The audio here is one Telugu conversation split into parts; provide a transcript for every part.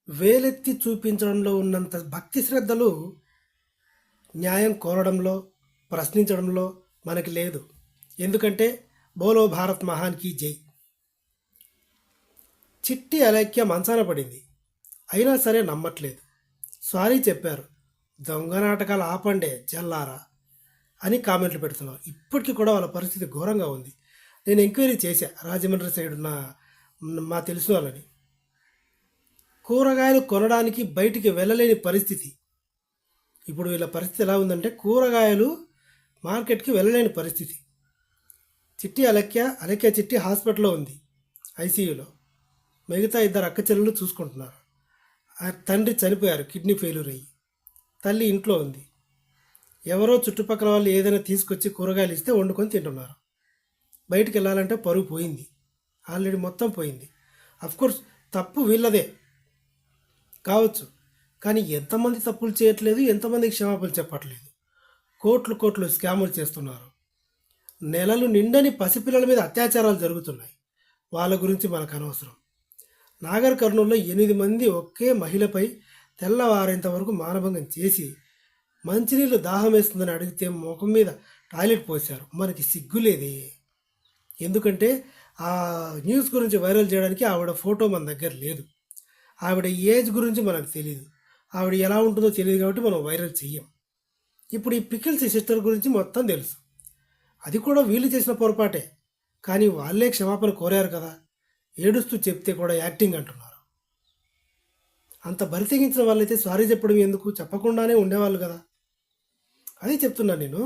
వేలెత్తి చూపించడంలో ఉన్నంత భక్తి శ్రద్ధలు న్యాయం కోరడంలో, ప్రశ్నించడంలో మనకి లేదు. ఎందుకంటే బోలో భారత్ మహాన్ కీ జై. చిట్టి అలైక్య మంచాన పడింది. అయినా సరే నమ్మట్లేదు. సారీ చెప్పారు. దొంగ నాటకాలు ఆపండే జల్లారా అని కామెంట్లు పెడుతున్నారు. ఇప్పటికీ కూడా వాళ్ళ పరిస్థితి ఘోరంగా ఉంది. నేను ఎంక్వైరీ చేశా రాజమండ్రి సైడ్ ఉన్న మా తెలిసిన వాళ్ళని. కూరగాయలు కొనడానికి బయటికి వెళ్ళలేని పరిస్థితి. ఇప్పుడు వీళ్ళ పరిస్థితి ఎలా ఉందంటే కూరగాయలు మార్కెట్కి వెళ్ళలేని పరిస్థితి. చిట్టి అలక్య చిట్టి హాస్పిటల్లో ఉంది, ఐసీయూలో. మిగతా ఇద్దరు అక్క చెల్లెలు చూసుకుంటున్నారు. తండ్రి చనిపోయారు, కిడ్నీ ఫెయిల్యూర్ అయ్యి. తల్లి ఇంట్లో ఉంది. ఎవరో చుట్టుపక్కల వాళ్ళు ఏదైనా తీసుకొచ్చి కూరగాయలు ఇస్తే వండుకొని తింటున్నారు. బయటికి వెళ్ళాలంటే పరుగు పోయింది, ఆల్రెడీ మొత్తం పోయింది. అఫ్కోర్స్ తప్పు వీళ్ళదే కావచ్చు, కానీ ఎంతమంది తప్పులు చేయట్లేదు, ఎంతమందికి క్షమాపణలు చెప్పట్లేదు. కోట్లు స్కాములు చేస్తున్నారు. నెలలు నిండని పసిపిల్లల మీద అత్యాచారాలు జరుగుతున్నాయి. వాళ్ళ గురించి మనకు అనవసరం. నాగర్ కర్నూలులో 8 మంది ఒకే మహిళపై తెల్లవారేంత వరకు మానభంగం చేసి మంచినీళ్ళు దాహం వేస్తుందని అడిగితే ముఖం మీద టాయిలెట్ పోశారు. మనకి సిగ్గులేదే. ఎందుకంటే ఆ న్యూస్ గురించి వైరల్ చేయడానికి ఆవిడ ఫోటో మన దగ్గర లేదు. ఆవిడ ఏజ్ గురించి మనకు తెలియదు, ఆవిడ ఎలా ఉంటుందో తెలియదు, కాబట్టి మనం వైరల్ చెయ్యం. ఇప్పుడు ఈ పికిల్స్ సిస్టర్ గురించి మొత్తం తెలుసు. అది కూడా వీళ్ళు చేసిన పొరపాటే, కానీ వాళ్ళే క్షమాపణ కోరారు కదా. ఏడుస్తూ చెప్తే కూడా యాక్టింగ్ అంటున్నారు. అంత బరి తెగించిన వాళ్ళైతే సారీ చెప్పడం ఎందుకు, చెప్పకుండానే ఉండేవాళ్ళు కదా. అదే చెప్తున్నాను నేను.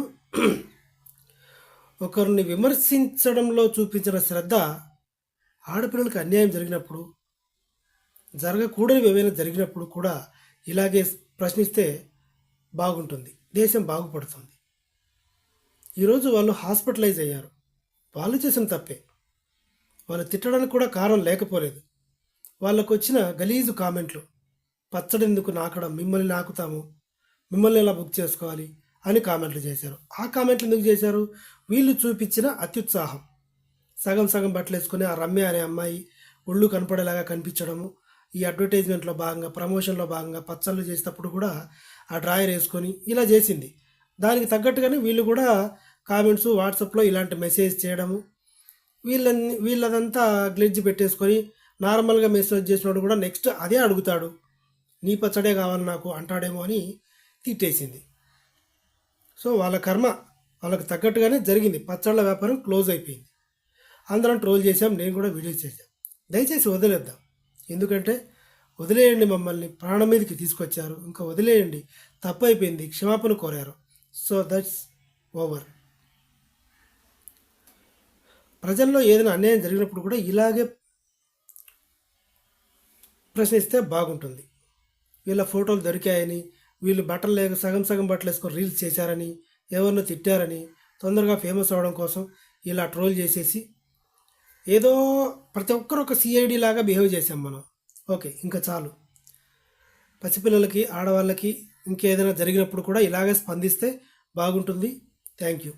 ఒకరిని విమర్శించడంలో చూపించిన శ్రద్ధ ఆడపిల్లలకు అన్యాయం జరిగినప్పుడు, జరగకూడని ఏమైనా జరిగినప్పుడు కూడా ఇలాగే ప్రశ్నిస్తే బాగుంటుంది, దేశం బాగుపడుతుంది. ఈరోజు వాళ్ళు హాస్పిటలైజ్ అయ్యారు. వాళ్ళు చేసిన తప్పే. వాళ్ళు తిట్టడానికి కూడా కారణం లేకపోలేదు. వాళ్ళకు వచ్చిన గలీజు కామెంట్లు, పచ్చడి ఎందుకు నాకడం, మిమ్మల్ని నాకుతాము, మిమ్మల్ని ఎలా బుక్ చేసుకోవాలి అని కామెంట్లు చేశారు. ఆ కామెంట్లు ఎందుకు చేశారు? వీళ్ళు చూపించిన అత్యుత్సాహం. సగం సగం బట్టలు వేసుకుని ఆ రమ్య అనే అమ్మాయి ఒళ్ళు కనపడేలాగా కనిపించడము, ఈ అడ్వర్టైజ్మెంట్లో భాగంగా, ప్రమోషన్లో భాగంగా పచ్చళ్ళు చేసేటప్పుడు కూడా ఆ డ్రాయర్ వేసుకొని ఇలా చేసింది. దానికి తగ్గట్టుగానే వీళ్ళు కూడా కామెంట్స్ వాట్సాప్లో ఇలాంటి మెసేజ్ చేయడము, వీళ్ళదంతా గ్లిడ్జ్ పెట్టేసుకొని నార్మల్గా మెసేజ్ చేసినప్పుడు కూడా నెక్స్ట్ అదే అడుగుతాడు, నీ పచ్చడే కావాలి నాకు అంటాడేమో అని తిట్టేసింది. సో వాళ్ళ కర్మ వాళ్ళకి తగ్గట్టుగానే జరిగింది. పచ్చళ్ళ వ్యాపారం క్లోజ్ అయిపోయింది. అందరం ట్రోల్ చేసాం, నేను కూడా వీడియోస్ చేశాం. దయచేసి వదిలేద్దాం. ఎందుకంటే వదిలేయండి, మమ్మల్ని ప్రాణం మీదకి తీసుకొచ్చారు, ఇంకా వదిలేయండి, తప్పు అయిపోయింది, క్షమాపణ కోరారు. So that's over. ప్రజల్లో ఏదైనా అన్యాయం జరిగినప్పుడు కూడా ఇలాగే ప్రశ్నిస్తే బాగుంటుంది. వీళ్ళ ఫోటోలు దొరికాయని, వీళ్ళు బట్టలు లేక సగం సగం బట్టలు వేసుకొని రీల్స్ చేశారని, ఎవరినో తిట్టారని, తొందరగా ఫేమస్ అవ్వడం కోసం ఇలా ట్రోల్ చేసేసి ఏదో ప్రతి ఒక్కరు ఒక సిఐడి లాగా బిహేవ్ చేసాం మనం. ఓకే, ఇంకా చాలు. పసిపిల్లలకి, ఆడవాళ్ళకి ఇంకేదైనా జరిగినప్పుడు కూడా ఇలాగే స్పందిస్తే బాగుంటుంది. Thank you.